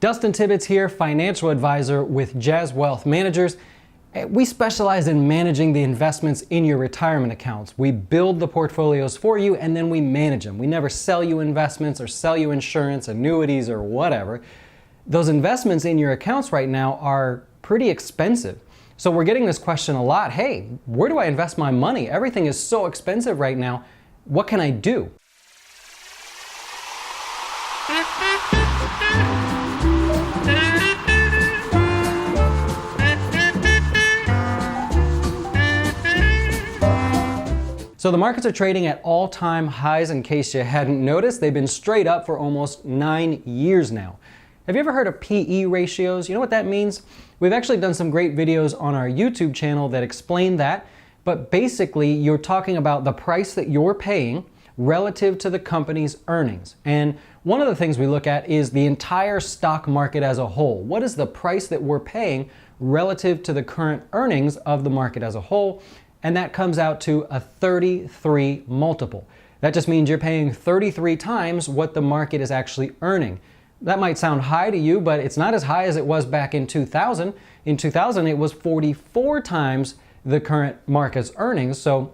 Dustin here, financial advisor with Jazz Wealth Managers. We specialize in managing the investments in your retirement accounts. We build the portfolios for you and then we manage them. We never sell you investments or sell you insurance, annuities, or whatever. Those investments in your accounts right now are pretty expensive. So we're getting this question a lot. Hey, where do I invest my money? Everything is so expensive right now. What can I do? So the markets are trading at all-time highs. In case you hadn't noticed, they've been straight up for almost 9 years now. Have you ever heard of PE ratios? You know what that means? We've actually done some great videos on our YouTube channel that explain that, but basically you're talking about the price that you're paying relative to the company's earnings. And one of the things we look at is the entire stock market as a whole. What is the price that we're paying relative to the current earnings of the market as a whole? And that comes out to a 33 multiple. That just means you're paying 33 times what the market is actually earning. That might sound high to you, but it's not as high as it was back in 2000. In 2000, it was 44 times the current market's earnings. So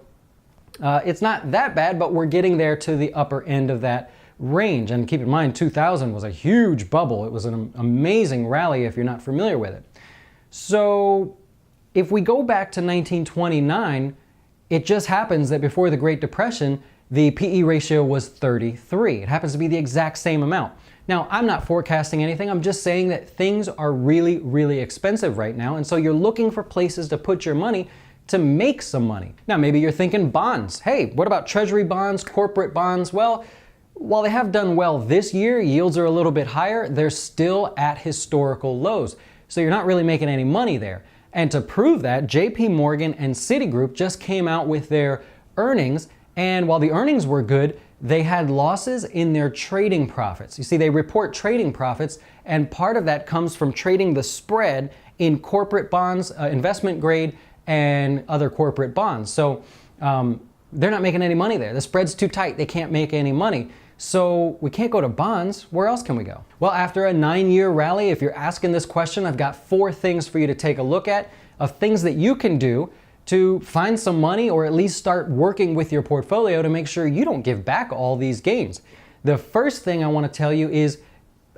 it's not that bad, but we're getting there to the upper end of that range. And keep in mind, 2000 was a huge bubble. It was an amazing rally if you're not familiar with it. So if we go back to 1929, it just happens that before the Great Depression, the PE ratio was 33. It happens to be the exact same amount. Now, I'm not forecasting anything. I'm just saying that things are really, really expensive right now. And so you're looking for places to put your money to make some money. Now, maybe you're thinking bonds. Hey, what about treasury bonds, corporate bonds? Well, while they have done well this year, yields are a little bit higher, they're still at historical lows. So you're not really making any money there. And to prove that, JP Morgan and Citigroup just came out with their earnings, and while the earnings were good, they had losses in their trading profits. You see, they report trading profits, and part of that comes from trading the spread in corporate bonds, investment grade, and other corporate bonds. So they're not making any money there. The spread's too tight. They can't make any money. So we can't go to bonds. Where else can we go? Well, after a 9-year rally, if you're asking this question, I've got 4 things for you to take a look at of things that you can do to find some money or at least start working with your portfolio to make sure you don't give back all these gains. The first thing I want to tell you is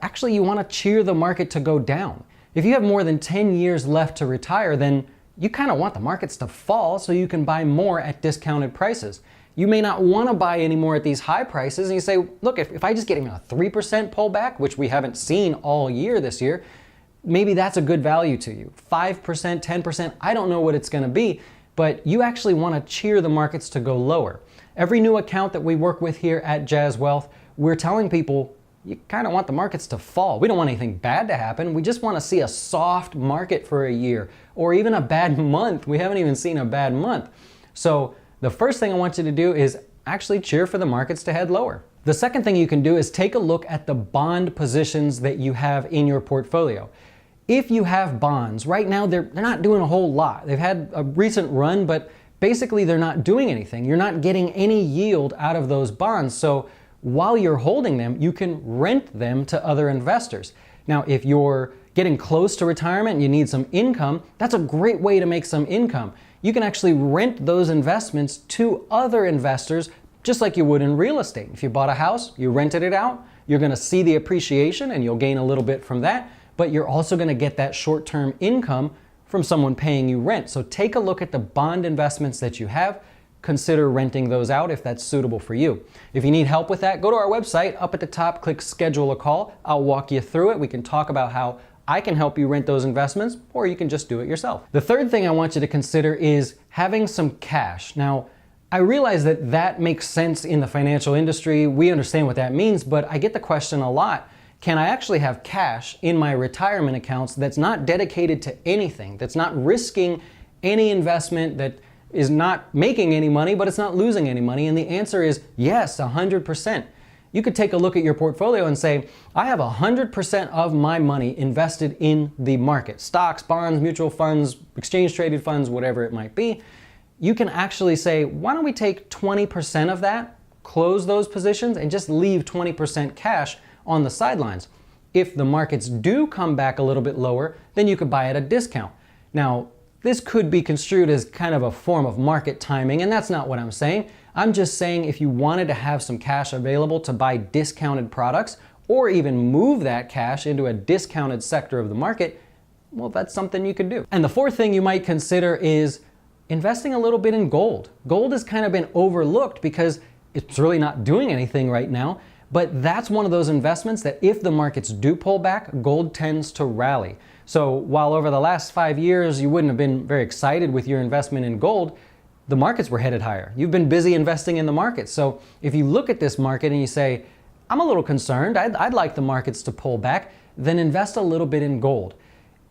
actually you want to cheer the market to go down. If you have more than 10 years left to retire, then you kind of want the markets to fall so you can buy more at discounted prices. You may not want to buy anymore at these high prices, and you say, look, if I just get a 3% pullback, which we haven't seen all year this year, maybe that's a good value to you. 5%, 10%, I don't know what it's going to be, but you actually want to cheer the markets to go lower. Every new account that we work with here at Jazz Wealth, we're telling people, you kind of want the markets to fall. We don't want anything bad to happen. We just want to see a soft market for a year or even a bad month. We haven't even seen a bad month. So the first thing I want you to do is actually cheer for the markets to head lower. The second thing you can do is take a look at the bond positions that you have in your portfolio. If you have bonds, right now they're not doing a whole lot. They've had a recent run, but basically they're not doing anything. You're not getting any yield out of those bonds. So while you're holding them, you can rent them to other investors. Now, if you're getting close to retirement and you need some income, that's a great way to make some income. You can actually rent those investments to other investors just like you would in real estate. If you bought a house, you rented it out, you're going to see the appreciation and you'll gain a little bit from that, but you're also going to get that short-term income from someone paying you rent. So take a look at the bond investments that you have. Consider renting those out if that's suitable for you. If you need help with that, go to our website. Up at the top, click Schedule a Call. I'll walk you through it. We can talk about how I can help you rent those investments, or you can just do it yourself. The third thing I want you to consider is having some cash. Now, I realize that that makes sense in the financial industry. We understand what that means, but I get the question a lot. Can I actually have cash in my retirement accounts that's not dedicated to anything, that's not risking any investment, that is not making any money, but it's not losing any money? And the answer is yes, 100%. You could take a look at your portfolio and say, I have 100% of my money invested in the market. Stocks, bonds, mutual funds, exchange traded funds, whatever it might be. You can actually say, why don't we take 20% of that, close those positions, and just leave 20% cash on the sidelines. If the markets do come back a little bit lower, then you could buy at a discount. Now, this could be construed as kind of a form of market timing, and that's not what I'm saying. I'm just saying if you wanted to have some cash available to buy discounted products, or even move that cash into a discounted sector of the market, well, that's something you could do. And the fourth thing you might consider is investing a little bit in gold. Gold has kind of been overlooked because it's really not doing anything right now, but that's one of those investments that if the markets do pull back, gold tends to rally. So while over the last 5 years you wouldn't have been very excited with your investment in gold, the markets were headed higher. You've been busy investing in the markets. So if you look at this market and you say, I'm a little concerned, I'd like the markets to pull back, then invest a little bit in gold.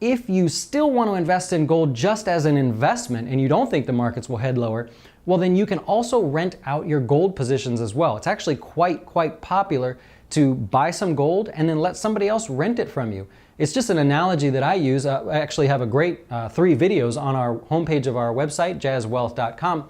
If you still want to invest in gold just as an investment and you don't think the markets will head lower, well then you can also rent out your gold positions as well. It's actually quite popular to buy some gold and then let somebody else rent it from you. It's just an analogy that I use. I actually have a great 3 videos on our homepage of our website, jazzwealth.com,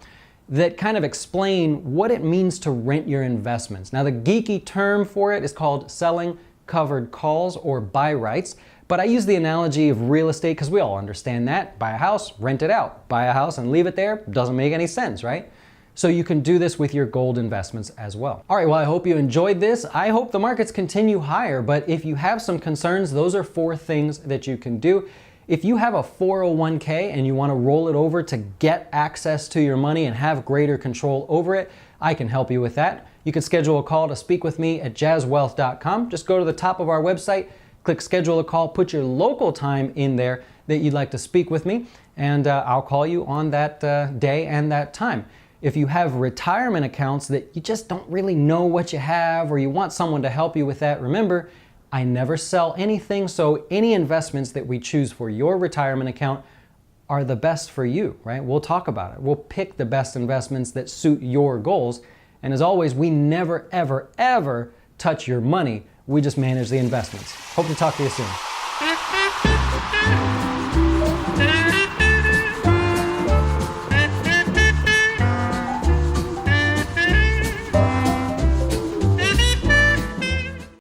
that kind of explain what it means to rent your investments. Now the geeky term for it is called selling covered calls or buy rights, but I use the analogy of real estate because we all understand that. Buy a house, rent it out. Buy a house and leave it there, doesn't make any sense, right? So you can do this with your gold investments as well. All right, well, I hope you enjoyed this. I hope the markets continue higher, but if you have some concerns, those are 4 things that you can do. If you have a 401k and you want to roll it over to get access to your money and have greater control over it, I can help you with that. You can schedule a call to speak with me at jazzwealth.com. Just go to the top of our website, click schedule a call, put your local time in there that you'd like to speak with me, and I'll call you on that day and that time. If you have retirement accounts that you just don't really know what you have or you want someone to help you with that, remember, I never sell anything, so any investments that we choose for your retirement account are the best for you, right? We'll talk about it. We'll pick the best investments that suit your goals. And as always, we never, ever touch your money. We just manage the investments. Hope to talk to you soon.